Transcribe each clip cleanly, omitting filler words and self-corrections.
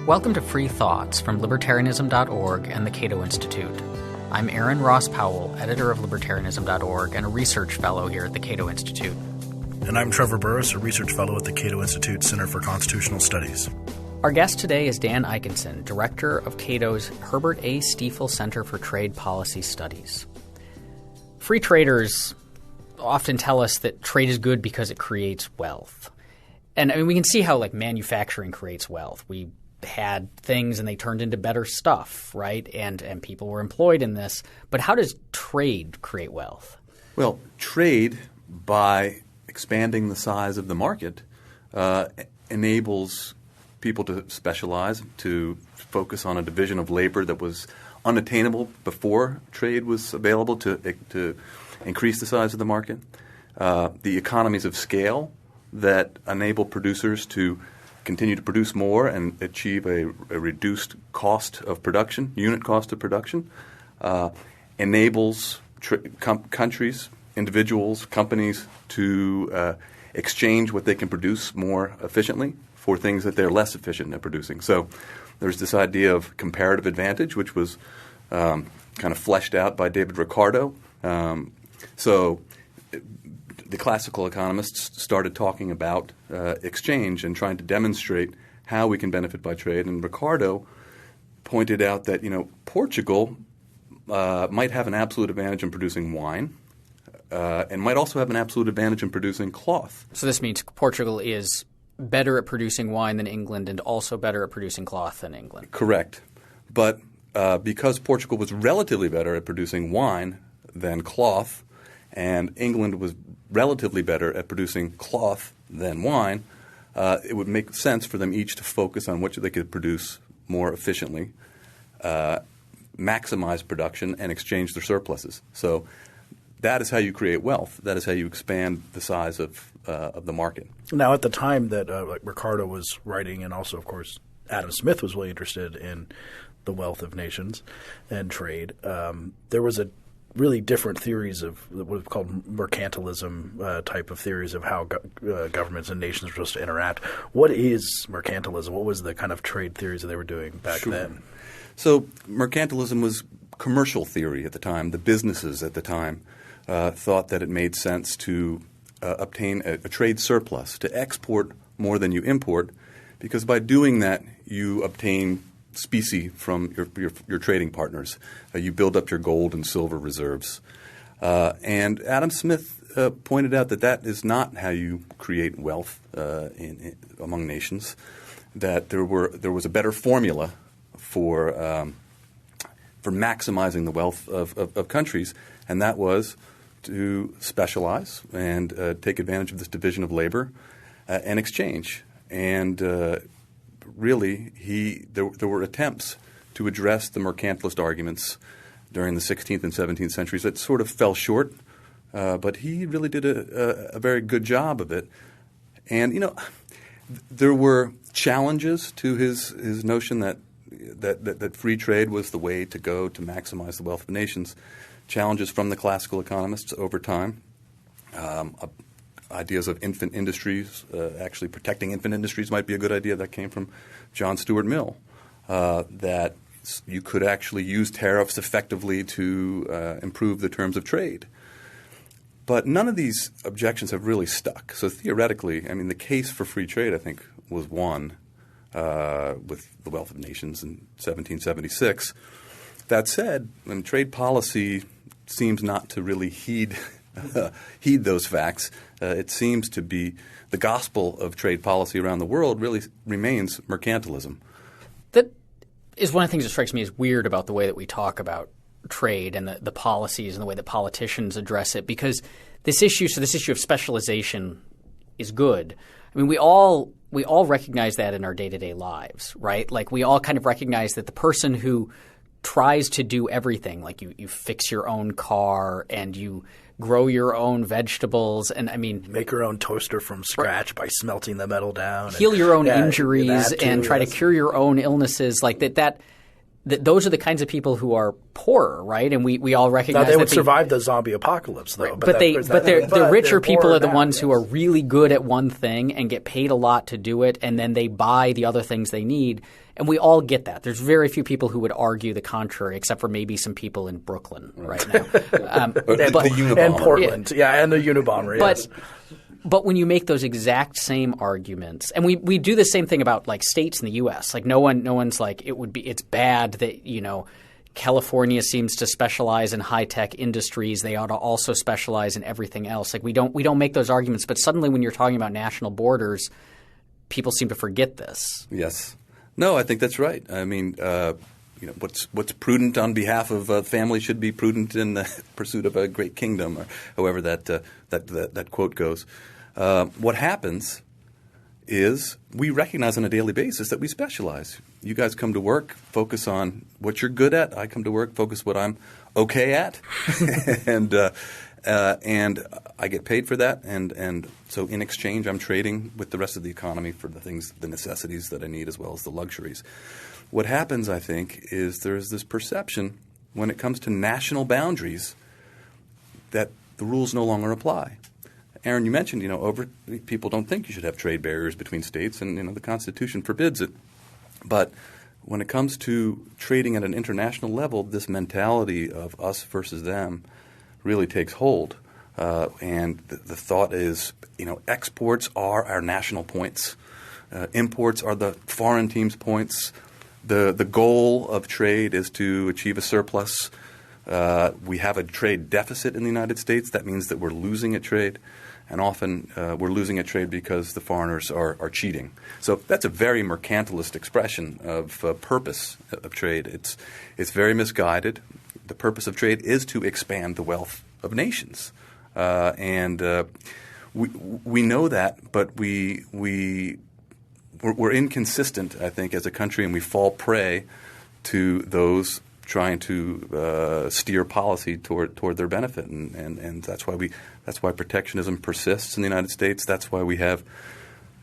Welcome to Free Thoughts from Libertarianism.org and the Cato Institute. I'm Aaron Ross Powell, editor of Libertarianism.org and a research fellow here at the Cato Institute. And I'm Trevor Burrus, a research fellow at the Cato Institute Center for Constitutional Studies. Our guest today is Dan Ikenson, director of Cato's Herbert A. Stiefel Center for Trade Policy Studies. Free traders often tell us that trade is good because it creates wealth. And I mean, we can see how manufacturing creates wealth. We had things and they turned into better stuff, right? And people were employed in this. But how does trade create wealth? Well, trade, by expanding the size of the market, enables people to specialize, to focus on a division of labor that was unattainable before trade was available to increase the size of the market. The economies of scale that enable producers to continue to produce more and achieve a reduced cost of production, unit cost of production, enables countries, individuals, companies to exchange what they can produce more efficiently for things that they're less efficient at producing. So there's this idea of comparative advantage, which was kind of fleshed out by David Ricardo. So the classical economists started talking about exchange and trying to demonstrate how we can benefit by trade. And Ricardo pointed out that, Portugal might have an absolute advantage in producing wine and might also have an absolute advantage in producing cloth. So this means Portugal is better at producing wine than England and also better at producing cloth than England. Correct. But because Portugal was relatively better at producing wine than cloth, and England was relatively better at producing cloth than wine, it would make sense for them each to focus on what they could produce more efficiently, maximize production, and exchange their surpluses. So that is how you create wealth. That is how you expand the size of the market. Now, at the time that Ricardo was writing, and also, of course, Adam Smith was really interested in the wealth of nations and trade, there was a really different theories of what we've called mercantilism type of theories of how governments and nations are supposed to interact. What is mercantilism? What was the kind of trade theories that they were doing back then? So mercantilism was commercial theory at the time. The businesses at the time thought that it made sense to obtain a trade surplus, to export more than you import, because by doing that you obtain specie from your trading partners. You build up your gold and silver reserves. And Adam Smith pointed out that is not how you create wealth among nations, that there was a better formula for maximizing the wealth of countries, and that was to specialize and take advantage of this division of labor and exchange. And really, there were attempts to address the mercantilist arguments during the 16th and 17th centuries that sort of fell short, but he really did a very good job of it. And there were challenges to his notion that free trade was the way to go to maximize the wealth of nations. Challenges from the classical economists over time. Ideas of infant industries, actually protecting infant industries might be a good idea. That came from John Stuart Mill, that you could actually use tariffs effectively to improve the terms of trade. But none of these objections have really stuck. So theoretically, the case for free trade, I think, was won with the Wealth of Nations in 1776. That said, when trade policy seems not to really heed those facts, it seems to be the gospel of trade policy around the world really remains mercantilism. That is one of the things that strikes me as weird about the way that we talk about trade and the policies and the way that politicians address it, because this issue of specialization is good. We all recognize that in our day-to-day lives, right? We all kind of recognize that the person who tries to do everything, like you fix your own car and you grow your own vegetables and make your own toaster from scratch by smelting the metal down, heal your own injuries and try to cure your own illnesses, that those are the kinds of people who are poorer, right? And we all recognize now they would survive the zombie apocalypse, though. Right. But the richer people are the ones who are really good at one thing and get paid a lot to do it, and then they buy the other things they need. And we all get that. There's very few people who would argue the contrary, except for maybe some people in Brooklyn right now. And Portland, and the Unabomber, yes. But when you make those exact same arguments, and we do the same thing about like states in the U.S. Like no one's like it's bad that California seems to specialize in high tech industries. They ought to also specialize in everything else. Like we don't make those arguments. But suddenly, when you're talking about national borders, people seem to forget this. Yes. No, I think that's right. I mean, what's prudent on behalf of a family should be prudent in the pursuit of a great kingdom, or however that quote goes. What happens is we recognize on a daily basis that we specialize. You guys come to work, focus on what you're good at. I come to work, focus what I'm okay at, and I get paid for that. And so in exchange, I'm trading with the rest of the economy for the necessities that I need, as well as the luxuries. What happens, I think, is there's this perception when it comes to national boundaries that the rules no longer apply. Aaron, you mentioned, people don't think you should have trade barriers between states, and the Constitution forbids it. But when it comes to trading at an international level, this mentality of us versus them really takes hold. And the thought is, exports are our national points. Imports are the foreign team's points. The goal of trade is to achieve a surplus. We have a trade deficit in the United States. That means that we're losing at trade. And often we're losing at trade because the foreigners are cheating. So that's a very mercantilist expression of purpose of trade. It's very misguided. The purpose of trade is to expand the wealth of nations. And we know that, but we're inconsistent, I think, as a country, and we fall prey to those trying to steer policy toward their benefit, and that's why protectionism persists in the United States. That's why we have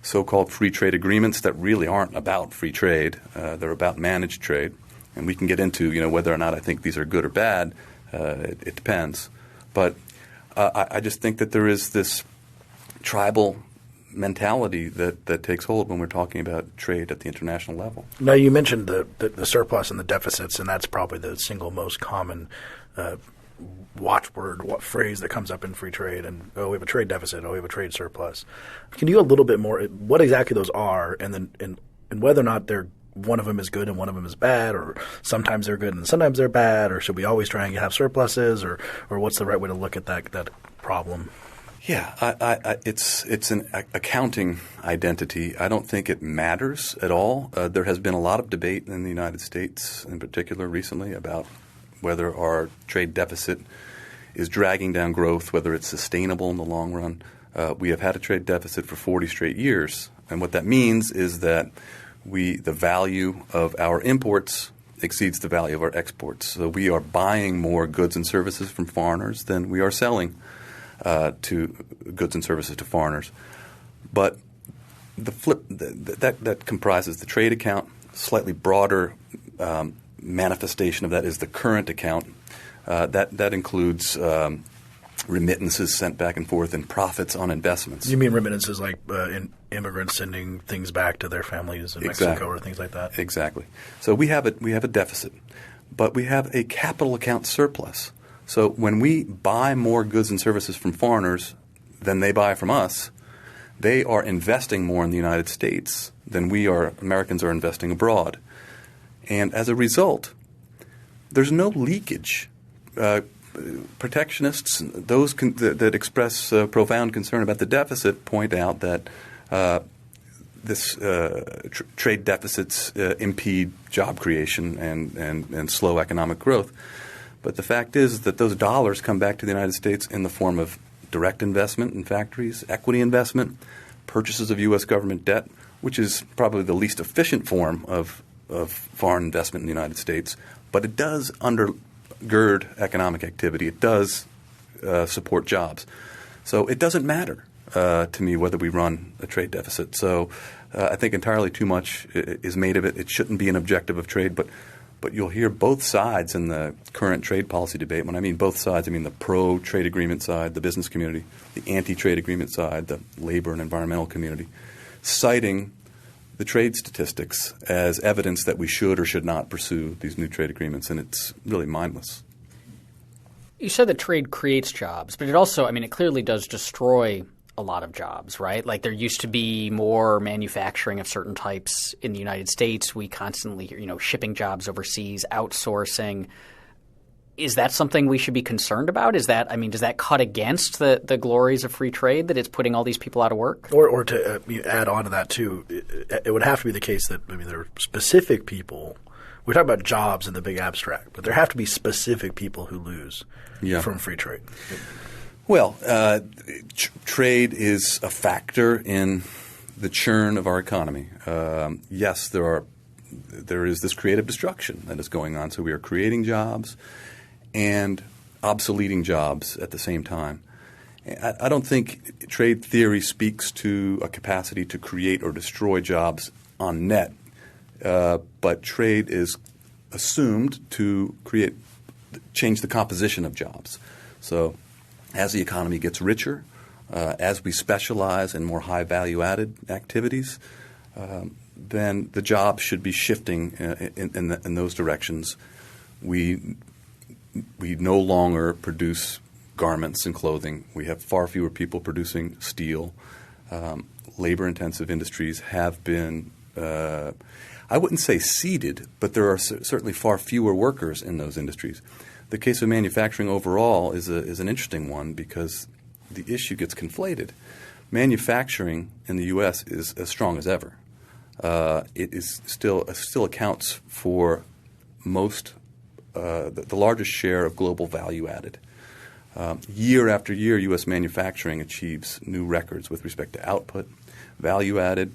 so-called free trade agreements that really aren't about free trade. They're about managed trade, and we can get into whether or not I think these are good or bad. It depends, but I just think that there is this tribal mentality that takes hold when we're talking about trade at the international level. Now, you mentioned the surplus and the deficits, and that's probably the single most common watchword, phrase that comes up in free trade. And we have a trade deficit. We have a trade surplus. Can you go a little bit more what exactly those are, and then and whether or not one of them is good and one of them is bad, or sometimes they're good and sometimes they're bad, or should we always try and have surpluses, or what's the right way to look at that problem? Yeah, it's an accounting identity. I don't think it matters at all. There has been a lot of debate in the United States, in particular recently, about whether our trade deficit is dragging down growth, whether it's sustainable in the long run. We have had a trade deficit for 40 straight years, and what that means is that the value of our imports exceeds the value of our exports. So we are buying more goods and services from foreigners than we are selling to goods and services to foreigners. But the flip that comprises the trade account. Slightly broader manifestation of that is the current account. That includes remittances sent back and forth and profits on investments. You mean remittances like immigrants sending things back to their families in Mexico or things like that? Exactly. So we have a deficit, but we have a capital account surplus. So when we buy more goods and services from foreigners than they buy from us, they are investing more in the United States than Americans are investing abroad. And as a result, there's no leakage. Protectionists, those that express profound concern about the deficit, point out that trade deficits impede job creation and slow economic growth. But the fact is that those dollars come back to the United States in the form of direct investment in factories, equity investment, purchases of U.S. government debt, which is probably the least efficient form of foreign investment in the United States. But it does undergird economic activity. It does support jobs. So it doesn't matter to me whether we run a trade deficit. So I think entirely too much is made of it. It shouldn't be an objective of trade. But But you'll hear both sides in the current trade policy debate. When I mean both sides, I mean the pro-trade agreement side, the business community, the anti-trade agreement side, the labor and environmental community, citing the trade statistics as evidence that we should or should not pursue these new trade agreements, and it's really mindless. You said that trade creates jobs, but it also, it clearly does destroy a lot of jobs, right? Like there used to be more manufacturing of certain types in the United States. We constantly hear, shipping jobs overseas, outsourcing. Is that something we should be concerned about? Is that, does that cut against the glories of free trade, that it's putting all these people out of work? Or to add on to that too, it would have to be the case that there are specific people. We talk about jobs in the big abstract, but there have to be specific people who lose from free trade. Well, trade is a factor in the churn of our economy. Yes, there is this creative destruction that is going on. So we are creating jobs and obsoleting jobs at the same time. I don't think trade theory speaks to a capacity to create or destroy jobs on net, but trade is assumed to change the composition of jobs. So as the economy gets richer, as we specialize in more high value-added activities, then the jobs should be shifting in those directions. We no longer produce garments and clothing. We have far fewer people producing steel. Labor-intensive industries have been I wouldn't say seeded, but there are certainly far fewer workers in those industries. The case of manufacturing overall is an interesting one because the issue gets conflated. Manufacturing in the U.S. is as strong as ever. It is still accounts for most the largest share of global value added. Year after year, U.S. manufacturing achieves new records with respect to output, value added,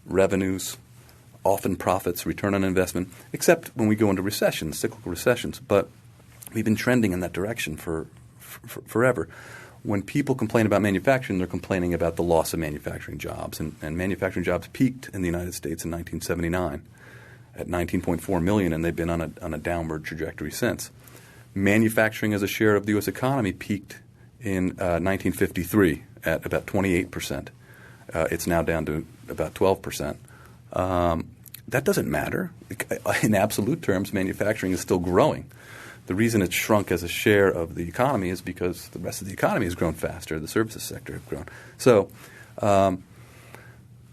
revenues, often profits, return on investment, except when we go into recessions, cyclical recessions. But we've been trending in that direction for forever. When people complain about manufacturing, they're complaining about the loss of manufacturing jobs. And manufacturing jobs peaked in the United States in 1979 at 19.4 million, and they've been on a downward trajectory since. Manufacturing as a share of the U.S. economy peaked in 1953 at about 28%. It's now down to about 12%. That doesn't matter. In absolute terms, manufacturing is still growing. The reason it's shrunk as a share of the economy is because the rest of the economy has grown faster. The services sector have grown. So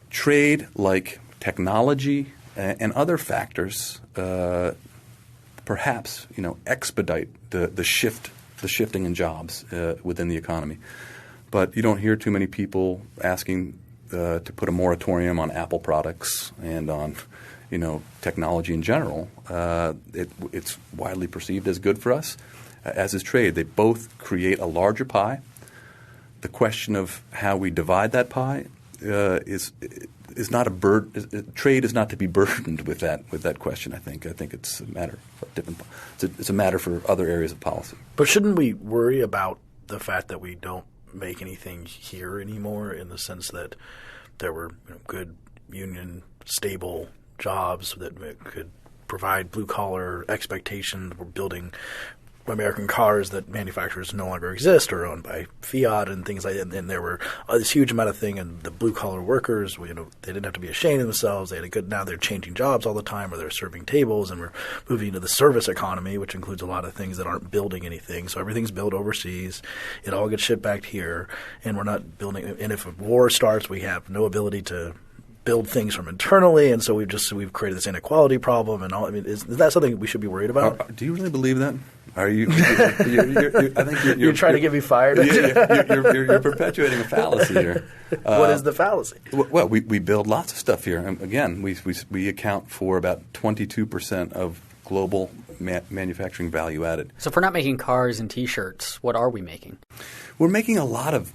trade, like technology and other factors, perhaps expedite the shifting in jobs within the economy. But you don't hear too many people asking to put a moratorium on Apple products and on technology in general. It's widely perceived as good for us, as is trade. They both create a larger pie. The question of how we divide that pie is not a burden. Trade is not to be burdened with that question. I think it's a matter of different. It's a matter for other areas of policy. But shouldn't we worry about the fact that we don't make anything here anymore, in the sense that there were good union stable jobs that could provide blue-collar expectations? We're building American cars that manufacturers no longer exist or owned by Fiat and things like that. And there were this huge amount of thing, and the blue-collar workers, they didn't have to be ashamed of themselves. They had a good – now they're changing jobs all the time, or they're serving tables, and we're moving into the service economy, which includes a lot of things that aren't building anything. So everything's built overseas. It all gets shipped back here, and we're not building – and if a war starts, we have no ability to – build things from internally, and so we've created this inequality problem and all. Is that something we should be worried about? Do you really believe that? Are you? I think you're trying to get me fired. You're perpetuating a fallacy here. What is the fallacy? Well, we build lots of stuff here. Again, we account for about 22% of global manufacturing value added. So if we're not making cars and T-shirts, what are we making? We're making a lot of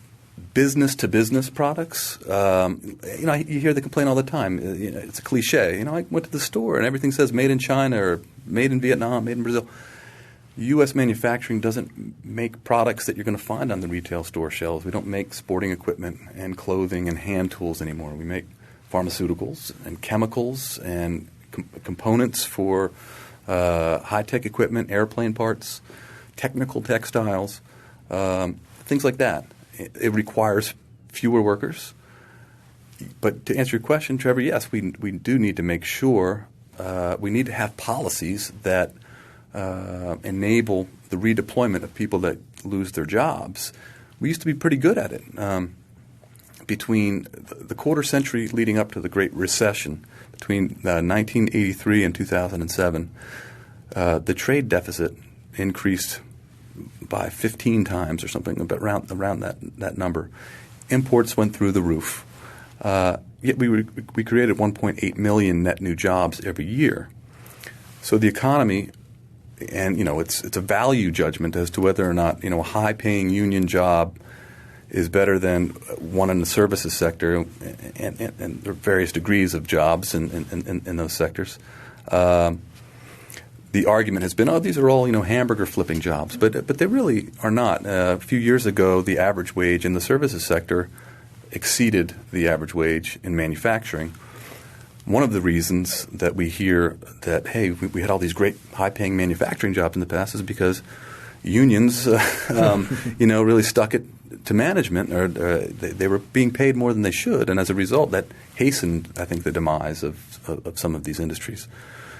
business-to-business products. You hear the complaint all the time. It's a cliche. I went to the store and everything says made in China or made in Vietnam, made in Brazil. U.S. manufacturing doesn't make products that you're going to find on the retail store shelves. We don't make sporting equipment and clothing and hand tools anymore. We make pharmaceuticals and chemicals and components for high-tech equipment, airplane parts, technical textiles, things like that. It requires fewer workers. But to answer your question, Trevor, yes, we do need to make sure we need to have policies that enable the redeployment of people that lose their jobs. We used to be pretty good at it. Between the quarter century leading up to the Great Recession, between 1983 and 2007, the trade deficit increased by 15 times or something, around that number. Imports went through the roof. Yet we created 1.8 million net new jobs every year. So the economy, and it's a value judgment as to whether or not a high-paying union job is better than one in the services sector, and there are various degrees of jobs in those sectors. The argument has been, these are all hamburger flipping jobs, but they really are not. A few years ago, the average wage in the services sector exceeded the average wage in manufacturing. One of the reasons that we hear that, hey, we had all these great high-paying manufacturing jobs in the past is because unions, really stuck it to management, or they were being paid more than they should, and as a result, that hastened, I think, the demise of some of these industries.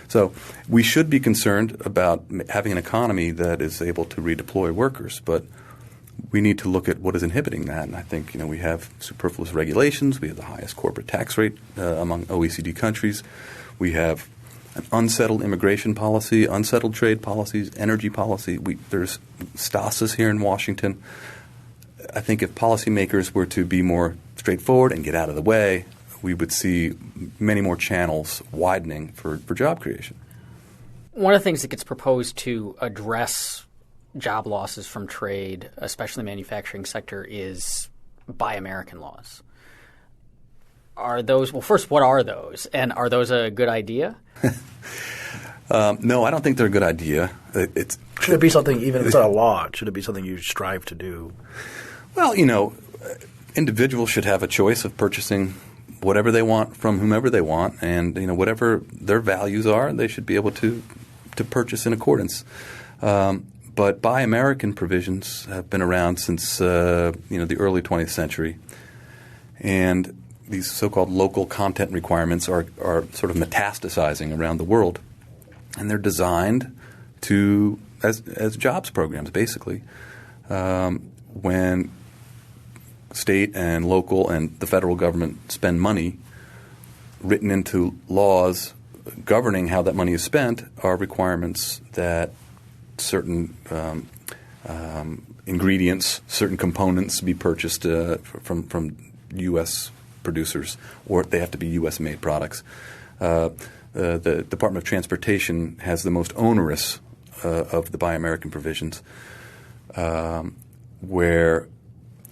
So we should be concerned about having an economy that is able to redeploy workers, but we need to look at what is inhibiting that. And I think we have superfluous regulations. We have the highest corporate tax rate among OECD countries. We have an unsettled immigration policy, unsettled trade policies, energy policy. There's stasis here in Washington. I think if policymakers were to be more straightforward and get out of the way, we would see many more channels widening for job creation. One of the things that gets proposed to address job losses from trade, especially the manufacturing sector, is Buy American laws. Are those – well, first, what are those? And are those a good idea? No, I don't think they're a good idea. Should it be something, even if it's not a law, should it be something you strive to do? Well, individuals should have a choice of purchasing whatever they want from whomever they want, and whatever their values are, they should be able to purchase in accordance. But Buy American provisions have been around since the early 20th century, and these so-called local content requirements are sort of metastasizing around the world, and they're designed as jobs programs, basically. When state and local and the federal government spend money, written into laws governing how that money is spent are requirements that certain ingredients, certain components be purchased from U.S. producers, or they have to be U.S.-made products. The Department of Transportation has the most onerous of the Buy American provisions, where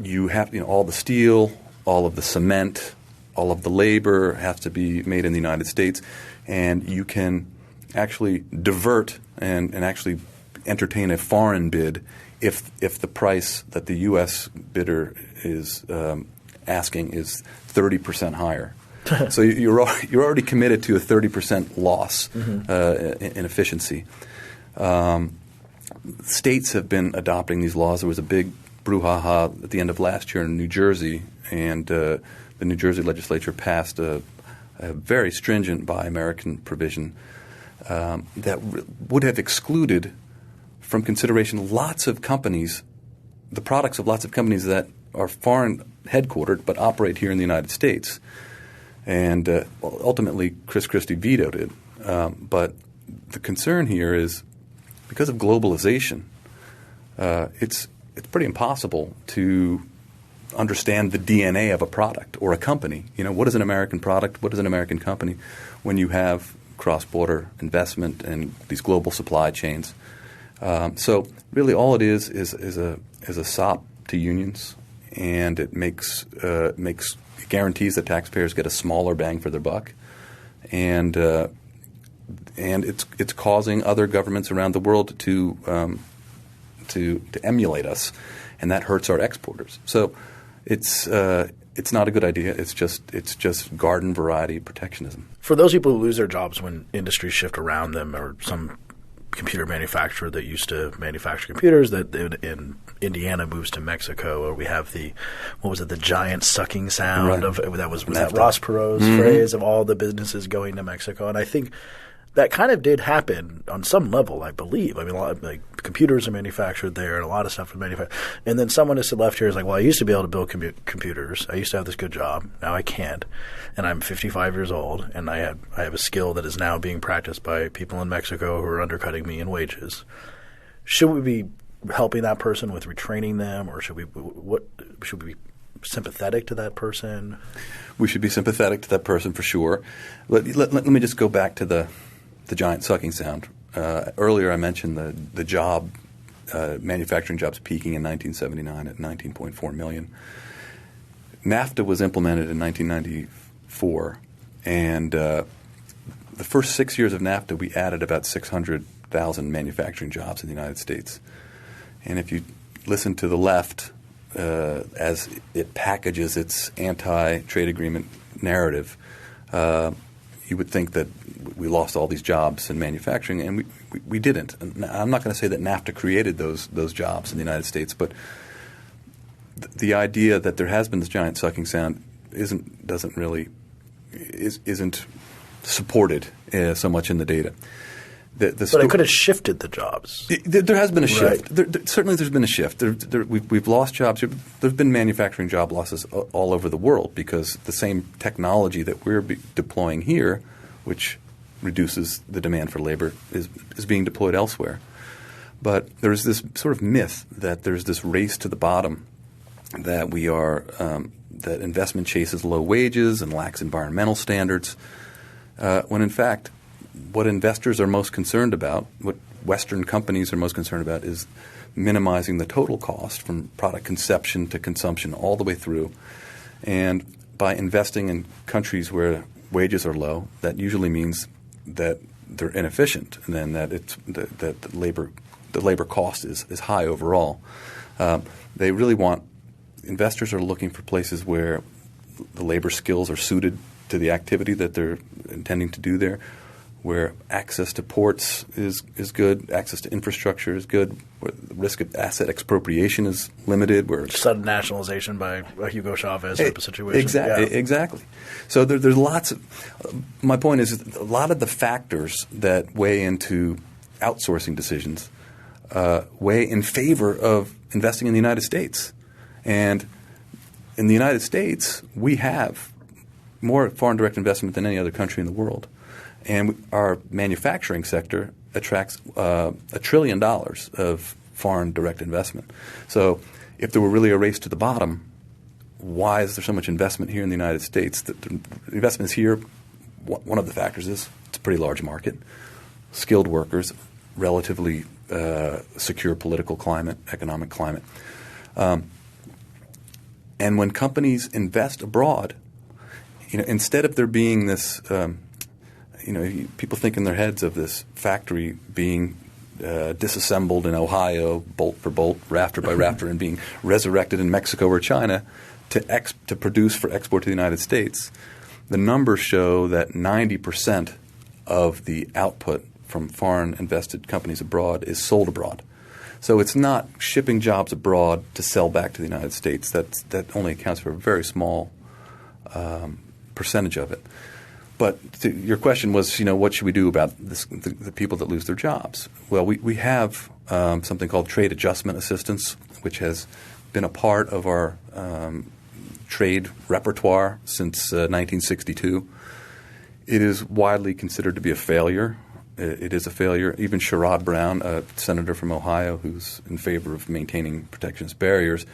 you have all the steel, all of the cement, all of the labor has to be made in the United States, and you can actually divert and actually entertain a foreign bid if the price that the U.S. bidder is asking is 30% higher. So you're already committed to a 30% loss in efficiency. States have been adopting these laws. There was a big brouhaha at the end of last year in New Jersey, and the New Jersey legislature passed a very stringent Buy American provision that would have excluded from consideration lots of companies, the products of lots of companies that are foreign headquartered but operate here in the United States. And ultimately, Chris Christie vetoed it. But the concern here is because of globalization, it's pretty impossible to understand the DNA of a product or a company. What is an American product? What is an American company when you have cross-border investment and these global supply chains? So really all it is a sop to unions, and it guarantees that taxpayers get a smaller bang for their buck, and it's causing other governments around the world to emulate us, and that hurts our exporters. So it's It's not a good idea. It's just garden variety protectionism. For those people who lose their jobs when industries shift around them, or some computer manufacturer that used to manufacture computers that in Indiana moves to Mexico, or we have the giant sucking sound of that was that Ross Perot's phrase of all the businesses going to Mexico, and I think that kind of did happen on some level, I believe. I mean, a lot of, computers are manufactured there, and a lot of stuff is manufactured. And then someone has left here is like, well, I used to be able to build computers. I used to have this good job. Now I can't. And I'm 55 years old, and I have a skill that is now being practiced by people in Mexico who are undercutting me in wages. Should we be helping that person with retraining them, or should we be sympathetic to that person? We should be sympathetic to that person for sure. Let me just go back to the giant sucking sound. Earlier I mentioned the job manufacturing jobs peaking in 1979 at 19.4 million. NAFTA was implemented in 1994, and the first 6 years of NAFTA we added about 600,000 manufacturing jobs in the United States. And if you listen to the left as it packages its anti-trade agreement narrative, you would think that we lost all these jobs in manufacturing, and we didn't. And I'm not going to say that NAFTA created those jobs in the United States, but the idea that there has been this giant sucking sound isn't supported so much in the data. But it could have shifted the jobs. There has been a shift. Right. Certainly there's been a shift. We've lost jobs. There have been manufacturing job losses all over the world because the same technology that we're deploying here, which reduces the demand for labor, is being deployed elsewhere. But there's this sort of myth that there's this race to the bottom, that that investment chases low wages and lacks environmental standards, when in fact what investors are most concerned about, what Western companies are most concerned about, is minimizing the total cost from product conception to consumption all the way through. And by investing in countries where wages are low, that usually means that they're inefficient, and then that the labor cost is high overall. They really want – investors are looking for places where the labor skills are suited to the activity that they're intending to do there, where access to ports is good, access to infrastructure is good, where the risk of asset expropriation is limited. Where sudden nationalization by a Hugo Chavez type of situation. Exactly. So there's lots of – my point is a lot of the factors that weigh into outsourcing decisions weigh in favor of investing in the United States. And in the United States, we have more foreign direct investment than any other country in the world. And our manufacturing sector attracts $1 trillion of foreign direct investment. So if there were really a race to the bottom, why is there so much investment here in the United States? The investment is here. One of the factors is it's a pretty large market, skilled workers, relatively secure political climate, economic climate. And when companies invest abroad, instead of there being this people think in their heads of this factory being disassembled in Ohio, bolt for bolt, rafter by rafter, and being resurrected in Mexico or China to produce for export to the United States. The numbers show that 90% of the output from foreign invested companies abroad is sold abroad. So it's not shipping jobs abroad to sell back to the United States. That only accounts for a very small percentage of it. But your question was, what should we do about the people that lose their jobs? Well, we have something called trade adjustment assistance, which has been a part of our trade repertoire since 1962. It is widely considered to be a failure. It is a failure. Even Sherrod Brown, a senator from Ohio who's in favor of maintaining protectionist barriers,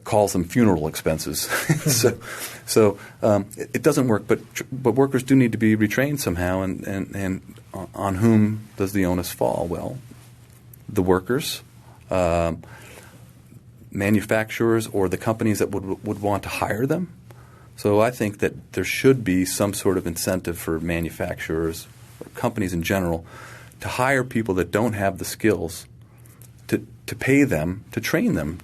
calls them funeral expenses. so it doesn't work. But workers do need to be retrained somehow. And on whom does the onus fall? Well, the workers, manufacturers, or the companies that would want to hire them. So I think that there should be some sort of incentive for manufacturers or companies in general to hire people that don't have the skills, to pay them, to train them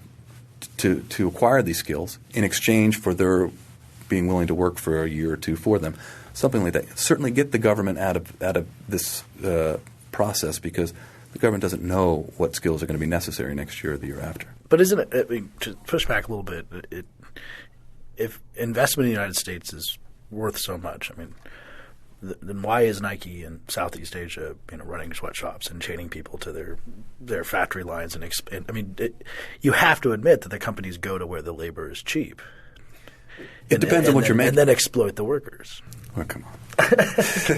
to acquire these skills in exchange for their being willing to work for a year or two for them. Something like that. Certainly get the government out of this process, because the government doesn't know what skills are going to be necessary next year or the year after. But isn't it, I mean, to push back a little bit, if investment in the United States is worth so much, I mean, then why is Nike in Southeast Asia, running sweatshops and chaining people to their factory lines? You have to admit that the companies go to where the labor is cheap. It depends on what you're making. And then exploit the workers. Well, come on.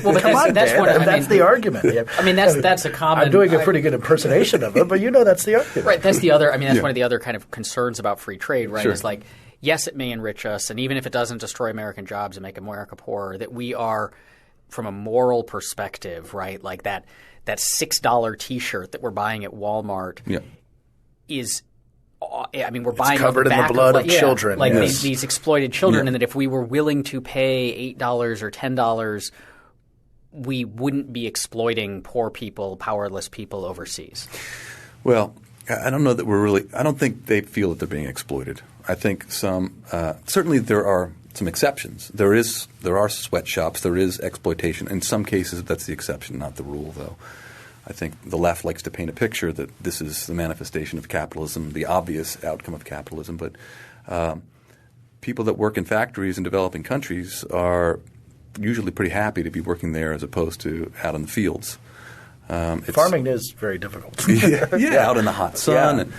Well, come on, that's the argument. I mean, that's a common. I'm doing a pretty good impersonation of it, but that's the argument. Right. That's the other. I mean, that's one of the other kind of concerns about free trade, right? Sure. Is like, yes, it may enrich us, and even if it doesn't destroy American jobs and make America poorer, that we are, from a moral perspective, right? Like that $6 T-shirt that we're buying at Walmart is. I mean, we're buying covered in the blood of children, like these exploited children, and that if we were willing to pay $8 or $10, we wouldn't be exploiting poor people, powerless people overseas. Well, I don't know that I don't think they feel that they're being exploited. I think certainly there are some exceptions. There are sweatshops. There is exploitation. In some cases, that's the exception, not the rule, though. I think the left likes to paint a picture that this is the manifestation of capitalism, the obvious outcome of capitalism. But people that work in factories in developing countries are usually pretty happy to be working there as opposed to out in the fields. Farming is very difficult. Out in the hot sun.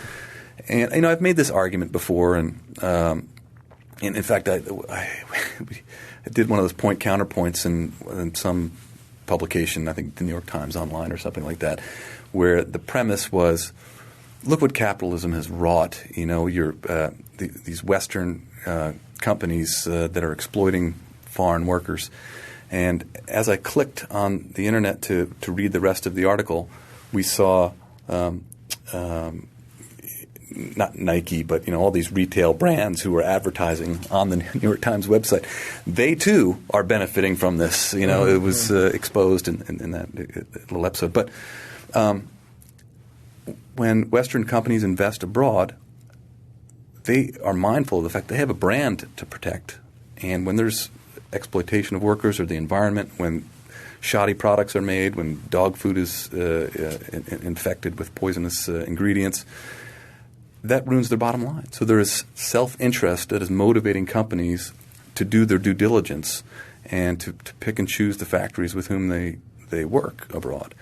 Yeah. And I've made this argument before, and in fact, I did one of those counterpoints in some publication, I think the New York Times Online or something like that, where the premise was, look what capitalism has wrought. These Western companies that are exploiting foreign workers. And as I clicked on the internet to read the rest of the article, we saw not Nike, but all these retail brands who were advertising on the New York Times website. They too are benefiting from this. It was exposed in that little episode. But when Western companies invest abroad, they are mindful of the fact they have a brand to protect. And when there's exploitation of workers or the environment, when shoddy products are made, when dog food is infected with poisonous ingredients, that ruins their bottom line. So there is self-interest that is motivating companies to do their due diligence and to pick and choose the factories with whom they work abroad.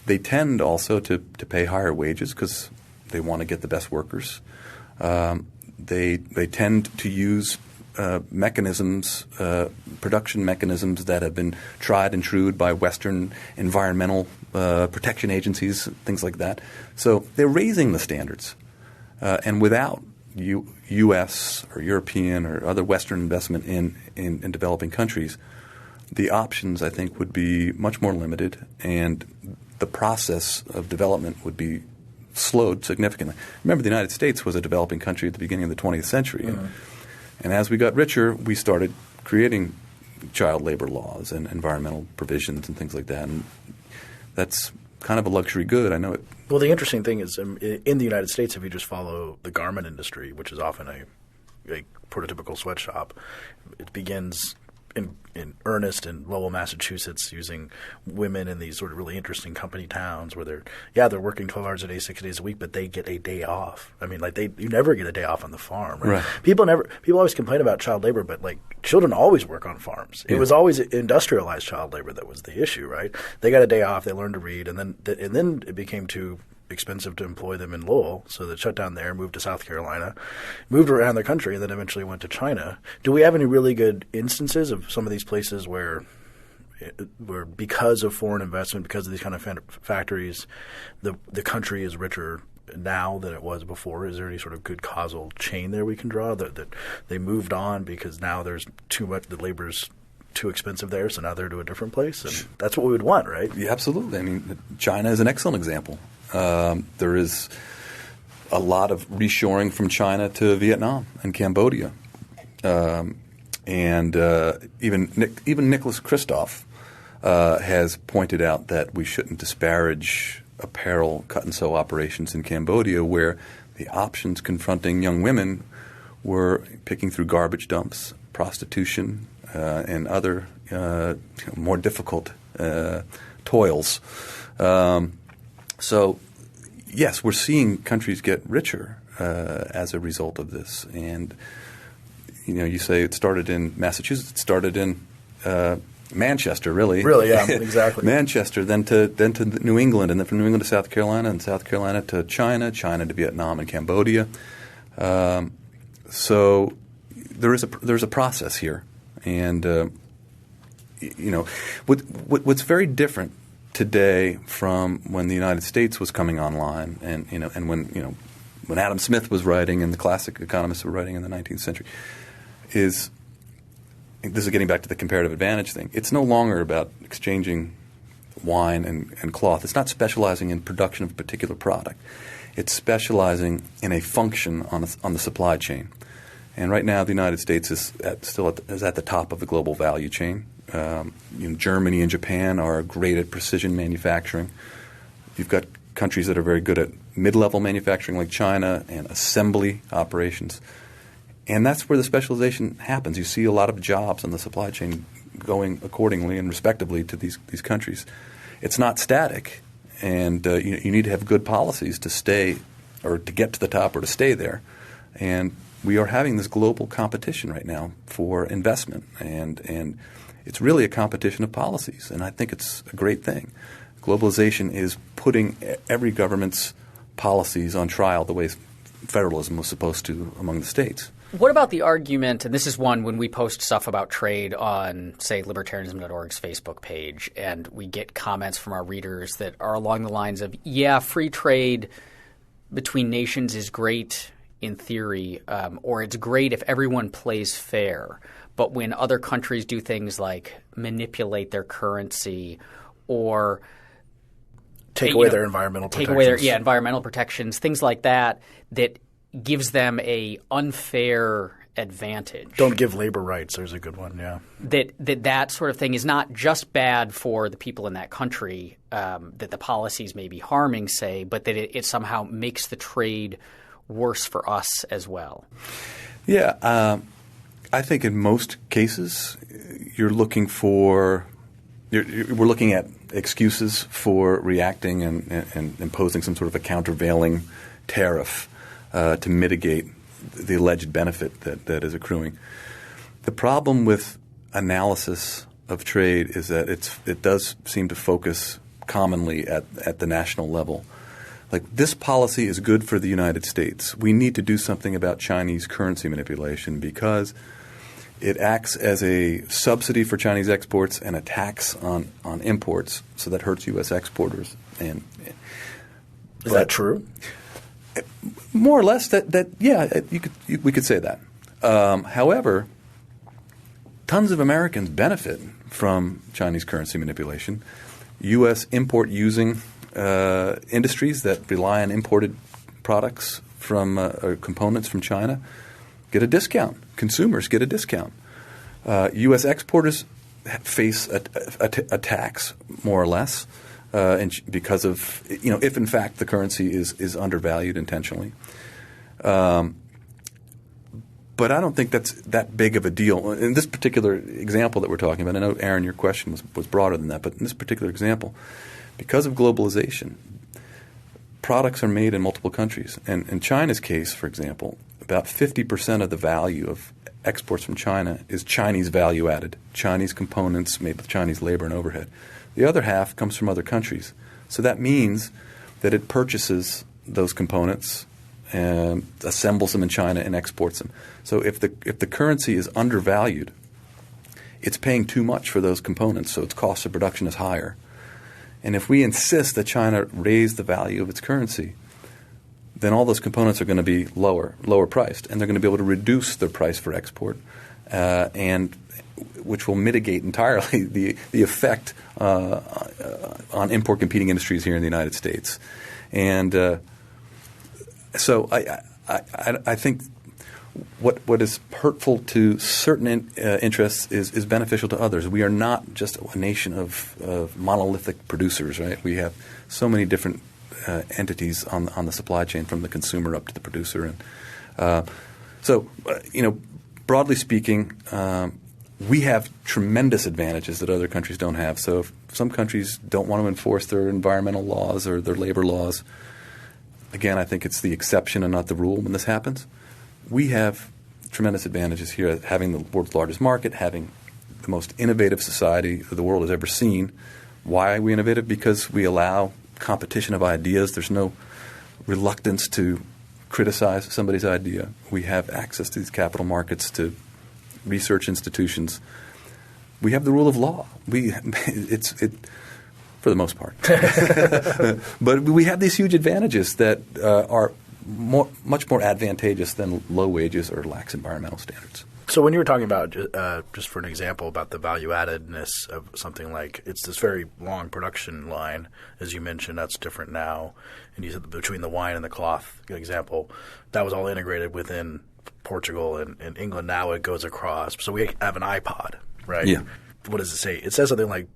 They tend also to pay higher wages because they want to get the best workers. They tend to use mechanisms, production mechanisms that have been tried and trued by Western environmental protection agencies, things like that. So they're raising the standards. And without U.S. or European or other Western investment in developing countries, the options, I think, would be much more limited, and the process of development would be slowed significantly. Remember, the United States was a developing country at the beginning of the 20th century. Mm-hmm. And as we got richer, we started creating child labor laws and environmental provisions and things like that. And that's kind of a luxury good. I know it. Well, the interesting thing is in the United States, if you just follow the garment industry, which is often a prototypical sweatshop, it begins in earnest in Lowell, Massachusetts, using women in these sort of really interesting company towns where they're working 12 hours a day, 6 days a week, but they get a day off. I mean, you never get a day off on the farm, right? People always complain about child labor, but children always work on farms. Yeah. It was always industrialized child labor that was the issue, right? They got a day off, they learned to read, and then it became too expensive to employ them in Lowell, so they shut down there, moved to South Carolina, moved around the country, and then eventually went to China. Do we have any really good instances of some of these places where because of foreign investment, because of these kind of factories, the country is richer now than it was before? Is there any sort of good causal chain there we can draw that they moved on because now there's too much, the labor's too expensive there, so now they're to a different place? And that's what we would want, right? Yeah, absolutely. I mean, China is an excellent example. There is a lot of reshoring from China to Vietnam and Cambodia, and even Nicholas Kristof has pointed out that we shouldn't disparage apparel cut and sew operations in Cambodia, where the options confronting young women were picking through garbage dumps, prostitution, and other more difficult toils. So, yes, we're seeing countries get richer as a result of this. And, you say it started in Massachusetts. It started in Manchester, really. Really, yeah, exactly. Manchester, then to New England, and then from New England to South Carolina, and South Carolina to China, China to Vietnam and Cambodia. So there's a process here, and what's very different today from when the United States was coming online, and when Adam Smith was writing and the classic economists were writing in the 19th century, is this is getting back to the comparative advantage thing. It's no longer about exchanging wine and cloth. It's not specializing in production of a particular product. It's specializing in a function on the supply chain. And right now, the United States is still at the top of the global value chain. Germany and Japan are great at precision manufacturing. You've got countries that are very good at mid-level manufacturing, like China, and assembly operations. And that's where the specialization happens. You see a lot of jobs on the supply chain going accordingly and respectively to these countries. It's not static, and you need to have good policies to stay or to get to the top or to stay there. And we are having this global competition right now for investment, and it's really a competition of policies, and I think it's a great thing. Globalization is putting every government's policies on trial the way federalism was supposed to among the states. What about the argument, and this is one when we post stuff about trade on, say, libertarianism.org's Facebook page, and we get comments from our readers that are along the lines of, yeah, free trade between nations is great in theory, or it's great if everyone plays fair. But when other countries do things like manipulate their currency or take away their environmental protections. Take away their environmental protections, things like that gives them a unfair advantage. Don't give labor rights. There's a good one, yeah. That sort of thing is not just bad for the people in that country that the policies may be harming, say, but that it somehow makes the trade worse for us as well. Yeah. I think in most cases we're looking at excuses for reacting and imposing some sort of a countervailing tariff to mitigate the alleged benefit that is accruing. The problem with analysis of trade is that it does seem to focus commonly at the national level. Like, this policy is good for the United States. We need to do something about Chinese currency manipulation because it acts as a subsidy for Chinese exports and a tax on imports, so that hurts U.S. exporters. Is that true? More or less. We could say that. However, tons of Americans benefit from Chinese currency manipulation. U.S. import-using industries that rely on imported products from or components from China get a discount. Consumers get a discount. U.S. exporters face a tax, more or less, because of if in fact the currency is undervalued intentionally. But I don't think that's that big of a deal. In this particular example that we're talking about, I know, Aaron, your question was broader than that, but in this particular example, because of globalization, products are made in multiple countries. And in China's case, for example, about 50% of the value of exports from China is Chinese value added, Chinese components made with Chinese labor and overhead. The other half comes from other countries. So that means that it purchases those components and assembles them in China and exports them. So if the currency is undervalued, it's paying too much for those components, so its cost of production is higher. And if we insist that China raise the value of its currency, then all those components are going to be lower priced, and they're going to be able to reduce their price for export, and which will mitigate entirely the effect on import competing industries here in the United States. And so I think what is hurtful to certain interests is beneficial to others. We are not just a nation of monolithic producers, right? We have so many different entities on the supply chain, from the consumer up to the producer. And So, broadly speaking, we have tremendous advantages that other countries don't have. So if some countries don't want to enforce their environmental laws or their labor laws, again, I think it's the exception and not the rule when this happens. We have tremendous advantages here, having the world's largest market, having the most innovative society that the world has ever seen. Why are we innovative? Because we allow competition of ideas. There's no reluctance to criticize somebody's idea. We have access to these capital markets, to research institutions. We have the rule of law. For the most part. But we have these huge advantages that are much more advantageous than low wages or lax environmental standards. So when you were talking about, just for an example, about the value-addedness of something like it's this very long production line, as you mentioned, that's different now. And you said between the wine and the cloth example, that was all integrated within Portugal and England. Now it goes across. So we have an iPod, right? Yeah. What does it say? It says something like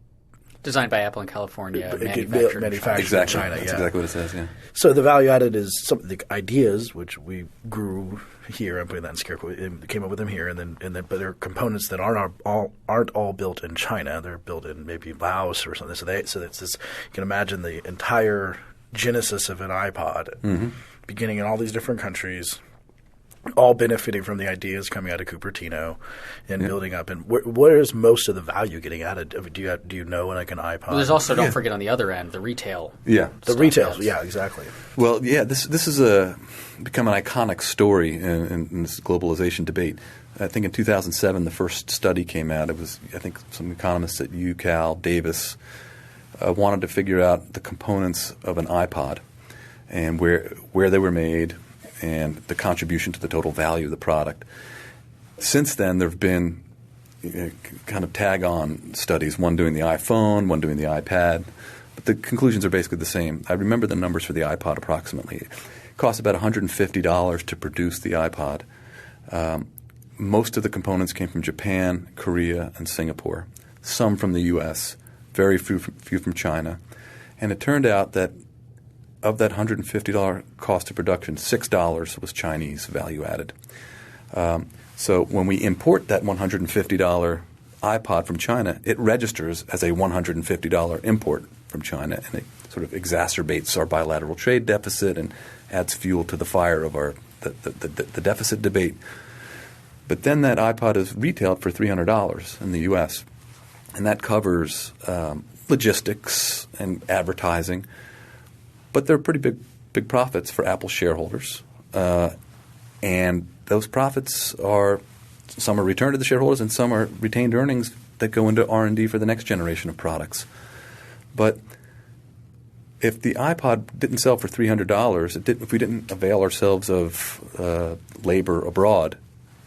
designed by Apple in California, manufactured in China. That's yeah. exactly what it says, yeah. So the value added is some of the ideas which we grew here. I'm putting that in scare quotes. Came up with them here, and then but there are components that aren't all built in China. They're built in maybe Laos or something. So it's this. You can imagine the entire genesis of an iPod, beginning in all these different countries, all benefiting from the ideas coming out of Cupertino and building up. And where is most of the value getting added? I mean, do you know like an iPod? Well, there's also, don't forget on the other end, the retail. Yeah. The retail. Yeah, exactly. Well, yeah, this is become an iconic story in this globalization debate. I think in 2007 the first study came out. It was, I think, some economists at UCal, Davis, wanted to figure out the components of an iPod and where they were made, and the contribution to the total value of the product. Since then, there have been kind of tag-on studies, one doing the iPhone, one doing the iPad, but the conclusions are basically the same. I remember the numbers for the iPod approximately. It costs about $150 to produce the iPod. Most of the components came from Japan, Korea, and Singapore, some from the U.S., very few from China. And it turned out that of that $150 cost of production, $6 was Chinese value added. So when we import that $150 iPod from China, it registers as a $150 import from China, and it sort of exacerbates our bilateral trade deficit and adds fuel to the fire of the deficit debate. But then that iPod is retailed for $300 in the U.S., and that covers logistics and advertising. But they're pretty big profits for Apple shareholders, and those profits some are returned to the shareholders, and some are retained earnings that go into R&D for the next generation of products. But if the iPod didn't sell for $300, if we didn't avail ourselves of labor abroad,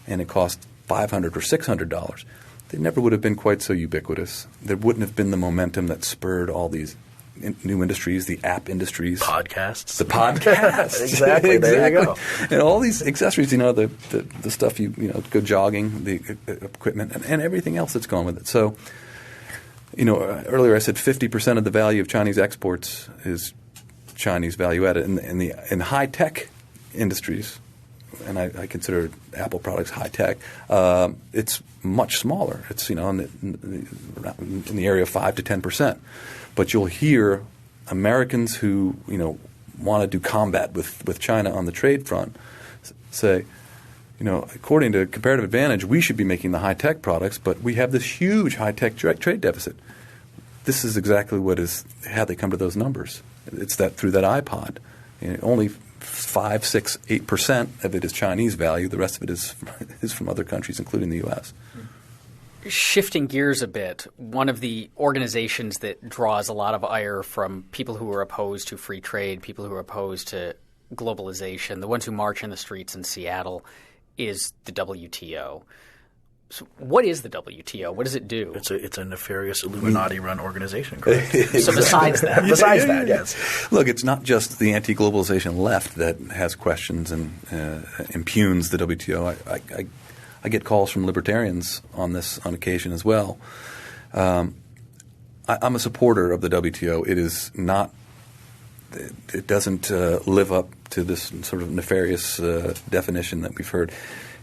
and it cost $500 or $600, they never would have been quite so ubiquitous. There wouldn't have been the momentum that spurred all these new industries, the app industries. Podcasts. The podcasts. Exactly. There you go. And all these accessories, the stuff go jogging, the equipment, and everything else that's gone with it. So, earlier I said 50% of the value of Chinese exports is Chinese value added. In high-tech industries, and I consider Apple products high-tech, it's much smaller. It's, in the area of 5 to 10%. But you'll hear Americans who, want to do combat with China on the trade front say, according to comparative advantage, we should be making the high-tech products, but we have this huge high-tech trade deficit. This is exactly how they come to those numbers. It's through that iPod. Only 5, 6, 8% of it is Chinese value. The rest of it is from other countries, including the U.S. Shifting gears a bit, one of the organizations that draws a lot of ire from people who are opposed to free trade, people who are opposed to globalization, the ones who march in the streets in Seattle, is the WTO. So what is the WTO? What does it do? It's a nefarious Illuminati-run organization, correct? So besides that. Yes. Look, it's not just the anti-globalization left that has questions and impugns the WTO. I get calls from libertarians on this on occasion as well. I'm a supporter of the WTO. It is not – it doesn't live up to this sort of nefarious definition that we've heard.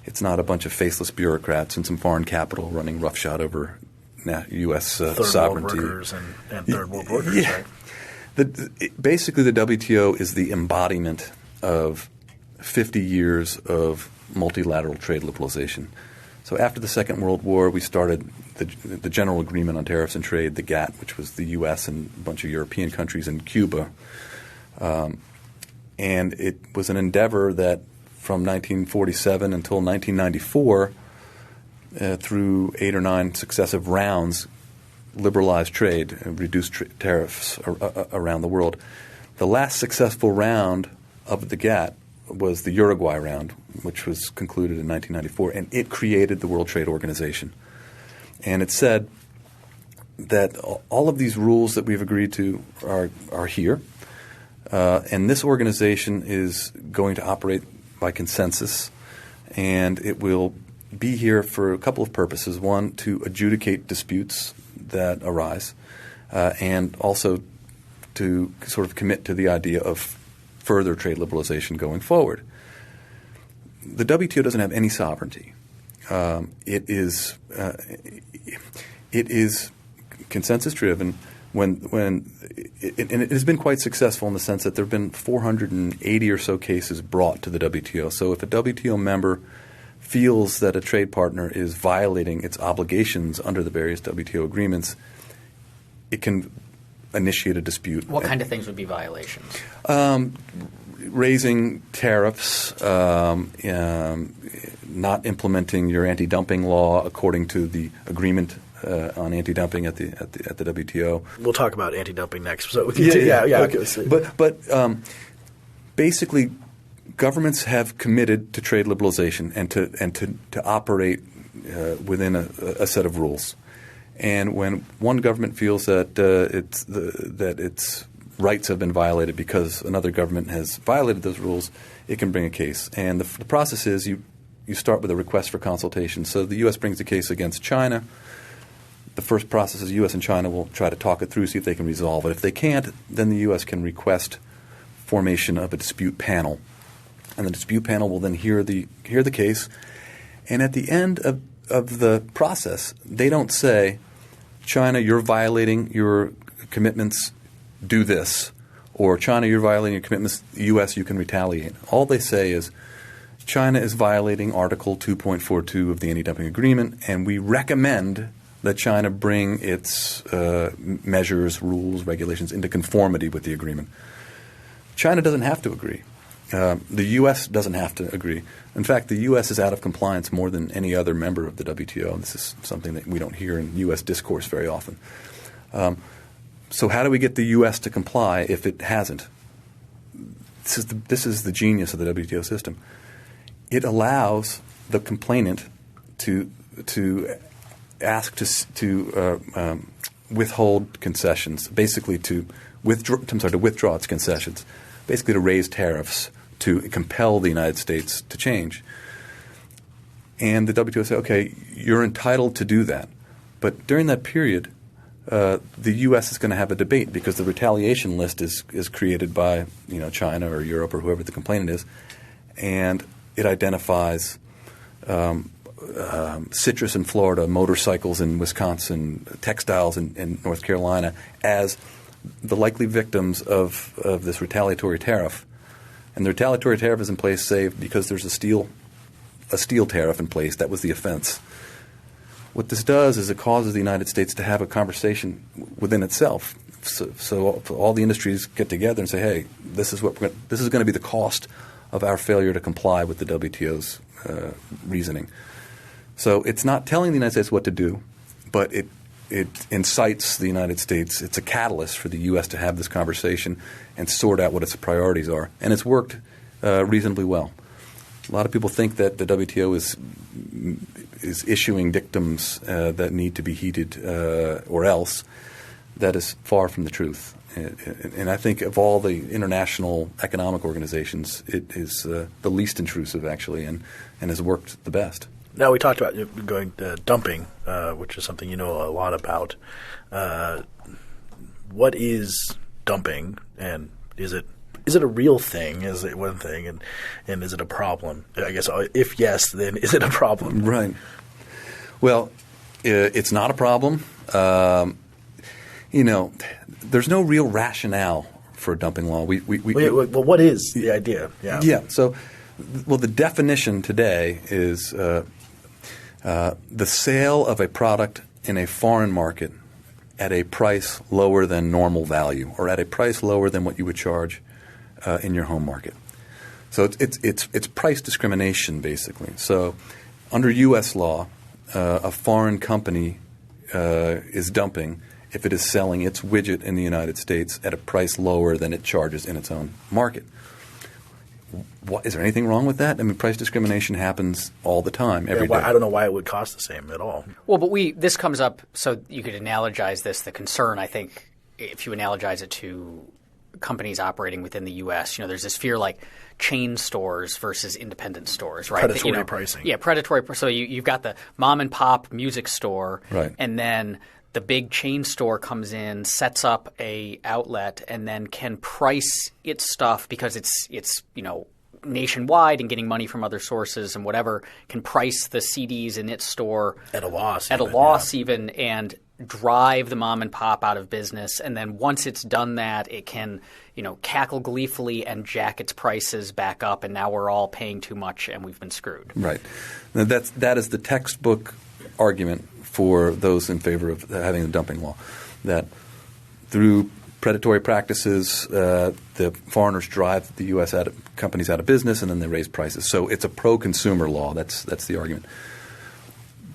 It's not a bunch of faceless bureaucrats and some foreign capital running roughshod over U.S. sovereignty. Third world workers and third world workers, yeah. right? Basically, the WTO is the embodiment of 50 years of multilateral trade liberalization. So after the Second World War, we started the General Agreement on Tariffs and Trade, the GATT, which was the U.S. and a bunch of European countries and Cuba. And it was an endeavor that from 1947 until 1994, through 8 or 9 successive rounds, liberalized trade and reduced tariffs around the world. The last successful round of the GATT was the Uruguay round, which was concluded in 1994, and it created the World Trade Organization. And it said that all of these rules that we've agreed to are here, and this organization is going to operate by consensus, and it will be here for a couple of purposes. One, to adjudicate disputes that arise, and also to sort of commit to the idea of further trade liberalization going forward. The WTO doesn't have any sovereignty. It is consensus-driven. And it has been quite successful in the sense that there have been 480 or so cases brought to the WTO. So if a WTO member feels that a trade partner is violating its obligations under the various WTO agreements, it can initiate a dispute. What kind of things would be violations? Raising tariffs, not implementing your anti-dumping law according to the agreement on anti-dumping at the WTO. We'll talk about anti-dumping next. So Okay. But basically, governments have committed to trade liberalization and to operate within a set of rules. And when one government feels that that its rights have been violated because another government has violated those rules, it can bring a case. And the process is you start with a request for consultation. So the U.S. brings a case against China. The first process is U.S. and China will try to talk it through, see if they can resolve it. If they can't, then the U.S. can request formation of a dispute panel. And the dispute panel will then hear the case. And at the end of the process, they don't say, China, you're violating your commitments, do this. Or China, you're violating your commitments, U.S., you can retaliate. All they say is, China is violating Article 2.42 of the Anti-Dumping Agreement, and we recommend that China bring its measures, rules, regulations into conformity with the agreement. China doesn't have to agree. The U.S. doesn't have to agree. In fact, the U.S. is out of compliance more than any other member of the WTO. This is something that we don't hear in U.S. discourse very often. So how do we get the U.S. to comply if it hasn't? This is the genius of the WTO system. It allows the complainant to ask to withhold concessions, basically to withdraw its concessions, basically to raise tariffs, to compel the United States to change. And the WTO say, okay, you're entitled to do that. But during that period, the U.S. is going to have a debate because the retaliation list is created by China or Europe or whoever the complainant is, and it identifies citrus in Florida, motorcycles in Wisconsin, textiles in North Carolina as the likely victims of this retaliatory tariff. And the retaliatory tariff is in place, say, because there's a steel tariff in place. That was the offense. What this does is it causes the United States to have a conversation within itself. So all the industries get together and say, hey, this is going to be the cost of our failure to comply with the WTO's reasoning. So it's not telling the United States what to do, but it incites the United States. It's a catalyst for the U.S. to have this conversation and sort out what its priorities are. And it's worked reasonably well. A lot of people think that the WTO is issuing dictums that need to be heeded or else. That is far from the truth. And I think of all the international economic organizations, it is the least intrusive, actually, and has worked the best. Now, we talked about going dumping, which is something you know a lot about. What is dumping, and is it is it a real thing? Is it one thing, and is it a problem? I guess if yes, then is it a problem? Right. Well, it's not a problem. There's no real rationale for a dumping law. Well, what is the idea? Yeah. Yeah. So, the definition today is the sale of a product in a foreign market at a price lower than normal value, or at a price lower than what you would charge in your home market. So it's price discrimination, basically. So under U.S. law, a foreign company is dumping if it is selling its widget in the United States at a price lower than it charges in its own market. Is there anything wrong with that? I mean, price discrimination happens all the time, every day. I don't know why it would cost the same at all. Well, but this comes up, so you could analogize this. The concern, I think, if you analogize it to companies operating within the U.S., there's this fear like chain stores versus independent stores, right? Predatory pricing. Yeah, predatory. So you've got the mom and pop music store, right, and then the big chain store comes in, sets up a outlet, and then can price its stuff because it's nationwide and getting money from other sources and whatever, can price the CDs in its store at a loss, even, and drive the mom and pop out of business. And then once it's done that, it can cackle gleefully and jack its prices back up, and now we're all paying too much and we've been screwed. Right. Now that is the textbook argument for those in favor of having a dumping law, that through predatory practices, the foreigners drive the U.S. companies out of business, and then they raise prices. So it's a pro-consumer law. That's the argument.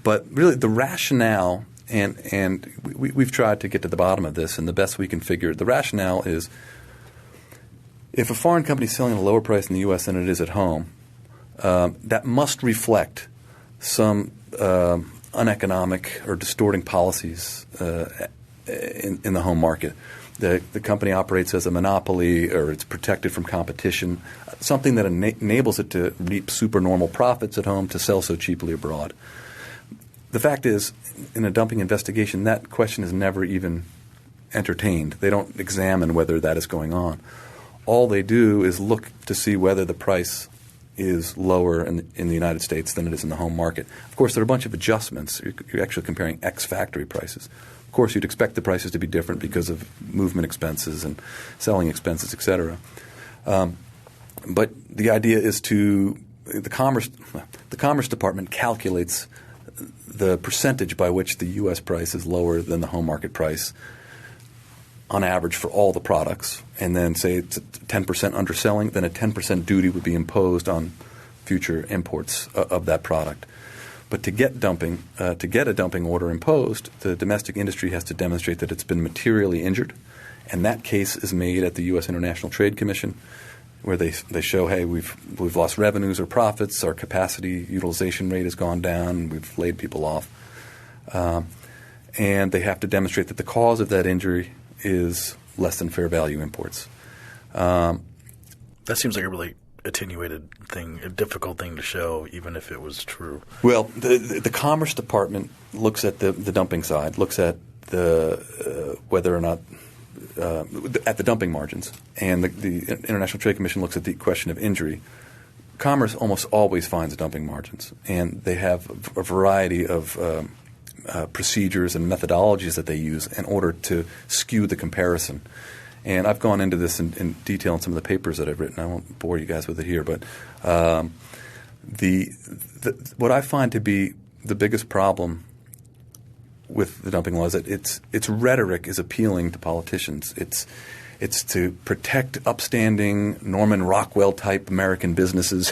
But really, the rationale, and we've tried to get to the bottom of this, and the best we can figure, the rationale is if a foreign company is selling at a lower price in the U.S. than it is at home, that must reflect some uneconomic or distorting policies in the home market. The company operates as a monopoly, or it's protected from competition, something that enables it to reap supernormal profits at home to sell so cheaply abroad. The fact is, in a dumping investigation, that question is never even entertained. They don't examine whether that is going on. All they do is look to see whether the price is lower in the United States than it is in the home market. Of course, there are a bunch of adjustments. You're actually comparing ex-factory prices. Of course, you'd expect the prices to be different because of movement expenses and selling expenses, et cetera. But the idea is the Commerce Department calculates the percentage by which the U.S. price is lower than the home market price on average for all the products, and then say it's 10% underselling, then a 10% duty would be imposed on future imports of that product. But to get a dumping order imposed, the domestic industry has to demonstrate that it's been materially injured, and that case is made at the U.S. International Trade Commission, where they show, hey, we've lost revenues or profits, our capacity utilization rate has gone down, we've laid people off, and they have to demonstrate that the cause of that injury is less than fair value imports. That seems like a really attenuated thing, a difficult thing to show, even if it was true. Well, the Commerce Department looks at the dumping side, looks at the whether or not at the dumping margins, and the International Trade Commission looks at the question of injury. Commerce almost always finds dumping margins, and they have a variety of procedures and methodologies that they use in order to skew the comparison. And I've gone into this in detail in some of the papers that I've written. I won't bore you guys with it here, but what I find to be the biggest problem with the dumping law is that its rhetoric is appealing to politicians. It's to protect upstanding Norman Rockwell type American businesses,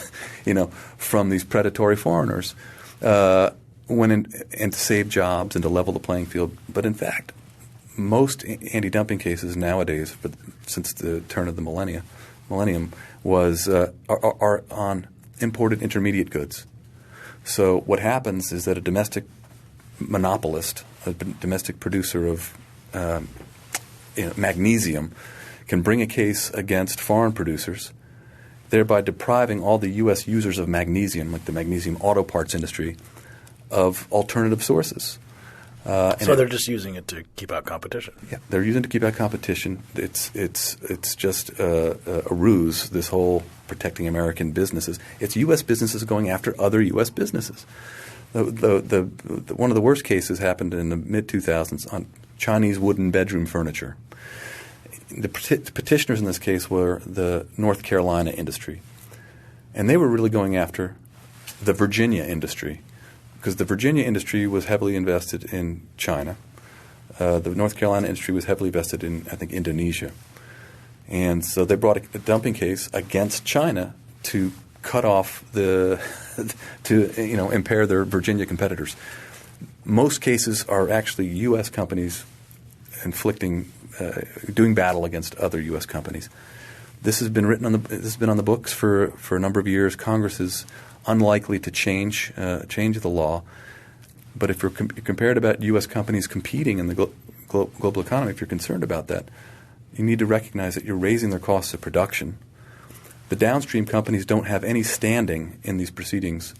from these predatory foreigners. And to save jobs and to level the playing field. But in fact, most anti-dumping cases nowadays, since the turn of the millennium, are on imported intermediate goods. So what happens is that a domestic monopolist, a domestic producer of magnesium, can bring a case against foreign producers, thereby depriving all the U.S. users of magnesium, like the magnesium auto parts industry, of alternative sources. So they're just using it to keep out competition. Yeah, they're using it to keep out competition. It's just a ruse, this whole protecting American businesses. It's U.S. businesses going after other U.S. businesses. One of the worst cases happened in the mid-2000s on Chinese wooden bedroom furniture. The petitioners in this case were the North Carolina industry. And they were really going after the Virginia industry, because the Virginia industry was heavily invested in China. The North Carolina industry was heavily invested in, I think, Indonesia. And so they brought a dumping case against China to cut off to impair their Virginia competitors. Most cases are actually U.S. companies doing battle against other U.S. companies. This has been on the books for a number of years. Congress is unlikely to change the law. But if you're compared about U.S. companies competing in the global economy, if you're concerned about that, you need to recognize that you're raising their costs of production. The downstream companies don't have any standing in these proceedings,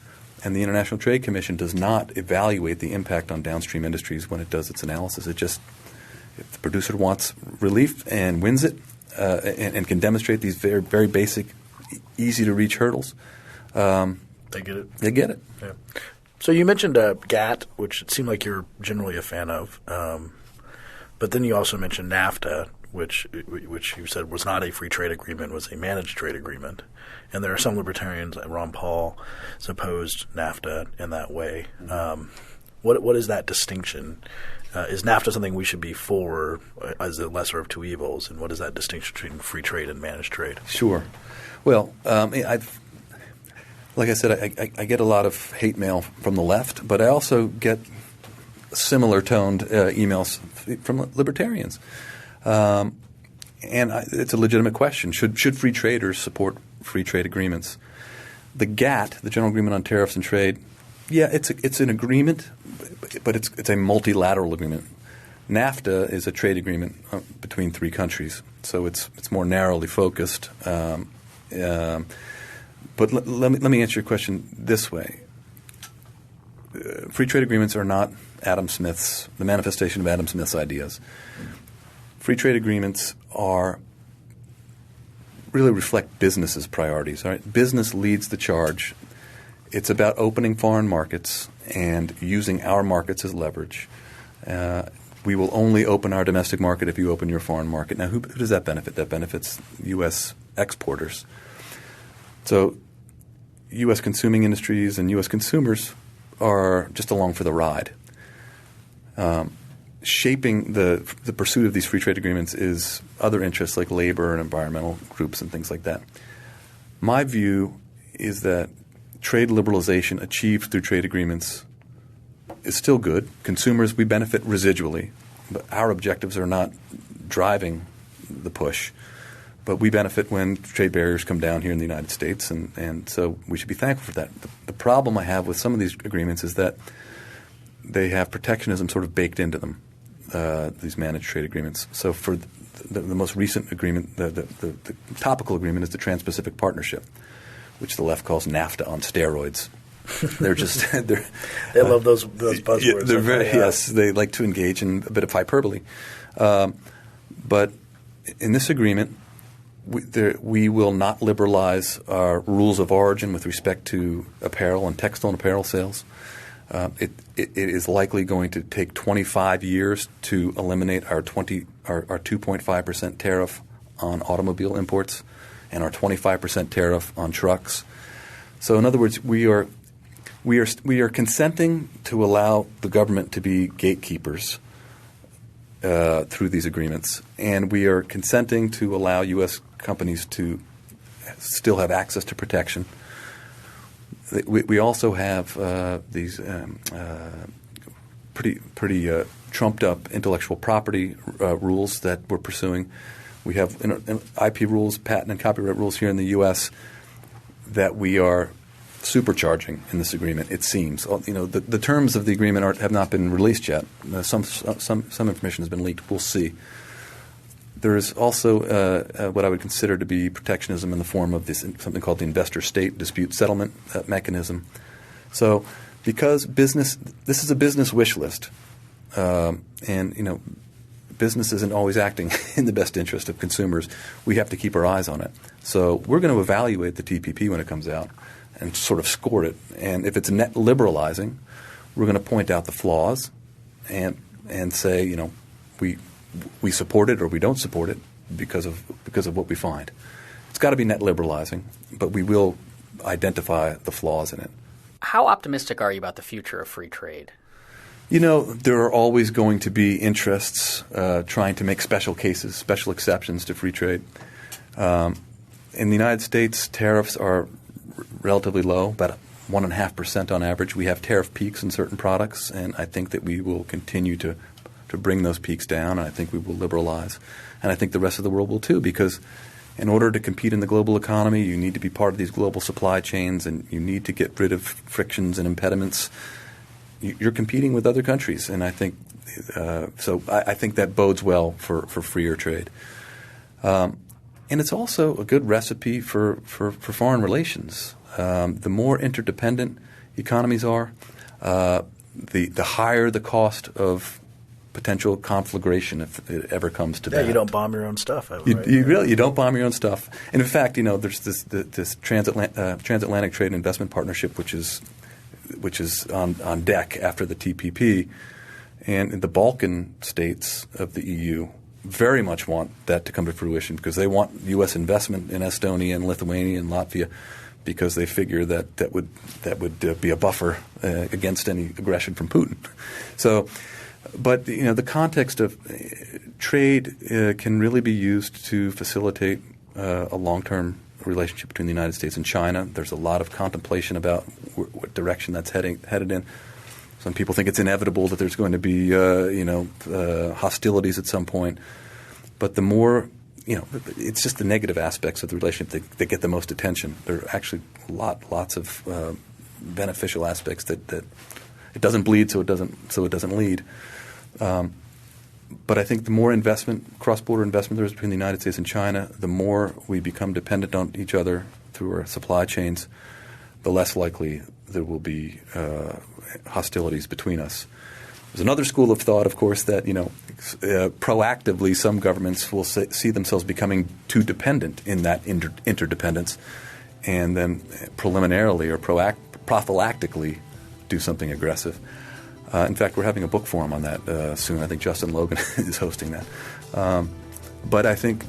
and the International Trade Commission does not evaluate the impact on downstream industries when it does its analysis. It just, if the producer wants relief and wins it and can demonstrate these very, very basic, easy-to-reach hurdles, they get it. They get it. Yeah. So you mentioned GATT, which it seemed like you're generally a fan of, but then you also mentioned NAFTA, which you said was not a free trade agreement, was a managed trade agreement. And there are some libertarians, like Ron Paul, opposed NAFTA in that way. What is that distinction? Is NAFTA something we should be for as the lesser of two evils? And what is that distinction between free trade and managed trade? Sure. Well, like I said, I get a lot of hate mail from the left, but I also get similar toned emails from libertarians. And it's a legitimate question. Should free traders support free trade agreements? The GATT, the General Agreement on Tariffs and Trade, yeah, it's an agreement, but it's a multilateral agreement. NAFTA is a trade agreement between three countries, so it's more narrowly focused. But let me answer your question this way. Free trade agreements are not the manifestation of Adam Smith's ideas. Free trade agreements really reflect business's priorities. All right? Business leads the charge. It's about opening foreign markets and using our markets as leverage. We will only open our domestic market if you open your foreign market. Now, who does that benefit? That benefits U.S. exporters. So U.S. consuming industries and U.S. consumers are just along for the ride. Shaping the pursuit of these free trade agreements is other interests like labor and environmental groups and things like that. My view is that trade liberalization achieved through trade agreements is still good. Consumers, we benefit residually, but our objectives are not driving the push. But we benefit when trade barriers come down here in the United States, and so we should be thankful for that. The problem I have with some of these agreements is that they have protectionism sort of baked into them, these managed trade agreements. So for the most recent agreement, the topical agreement is the Trans-Pacific Partnership, which the left calls NAFTA on steroids. They're just they love those buzzwords. They're yes, they like to engage in a bit of hyperbole. But in this agreement, we will not liberalize our rules of origin with respect to apparel and textile and apparel sales. It is likely going to take 25 years to eliminate our 2.5% tariff on automobile imports and our 25% tariff on trucks. So in other words, we are consenting to allow the government to be gatekeepers through these agreements, and we are consenting to allow U.S. companies to still have access to protection. We also have these pretty trumped up intellectual property rules that we're pursuing. We have IP rules, patent and copyright rules here in the U.S. that we are supercharging in this agreement. It seems, the terms of the agreement have not been released yet. Some information has been leaked. We'll see. There is also what I would consider to be protectionism in the form of something called the investor-state dispute settlement mechanism. So because this is a business wish list, and business isn't always acting in the best interest of consumers. We have to keep our eyes on it. So we're going to evaluate the TPP when it comes out and sort of score it. And if it's net liberalizing, we're going to point out the flaws and say, we support it or we don't support it because of what we find. It's got to be net liberalizing, but we will identify the flaws in it. How optimistic are you about the future of free trade? There are always going to be interests trying to make special cases, special exceptions to free trade. In the United States, tariffs are relatively low, about 1.5% on average. We have tariff peaks in certain products, and I think that we will continue to bring those peaks down, and I think we will liberalize. And I think the rest of the world will too, because in order to compete in the global economy, you need to be part of these global supply chains, and you need to get rid of frictions and impediments. You're competing with other countries, and I think I think that bodes well for freer trade. And it's also a good recipe for foreign relations. The more interdependent economies are, the higher the cost of potential conflagration if it ever comes to that. Yeah, you don't bomb your own stuff. You don't bomb your own stuff. And in fact, there's this transatlantic trade and investment partnership, which is on deck after the TPP, and the Balkan states of the EU very much want that to come to fruition because they want U.S. investment in Estonia and Lithuania and Latvia because they figure that would be a buffer against any aggression from Putin. So, but the context of trade can really be used to facilitate a long-term relationship between the United States and China. There's a lot of contemplation about what direction that's headed in. Some people think it's inevitable that there's going to be hostilities at some point. But the more it's just the negative aspects of the relationship that get the most attention. There are actually lots of beneficial aspects that it doesn't bleed, so it doesn't lead. But I think the more cross-border investment there is between the United States and China, the more we become dependent on each other through our supply chains, the less likely there will be hostilities between us. There's another school of thought, of course, that proactively some governments will see themselves becoming too dependent in that interdependence, and then preliminarily or prophylactically do something aggressive. In fact, we're having a book forum on that soon. I think Justin Logan is hosting that. But I think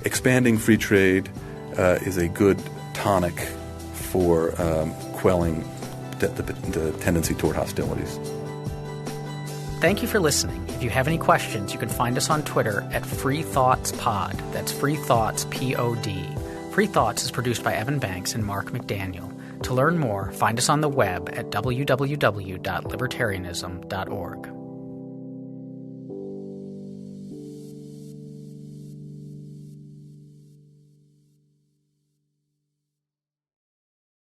expanding free trade is a good tonic for quelling the tendency toward hostilities. Thank you for listening. If you have any questions, you can find us on Twitter at FreeThoughtsPod. That's FreeThoughtsPod. Free Thoughts is produced by Evan Banks and Mark McDaniel. To learn more, find us on the web at www.libertarianism.org.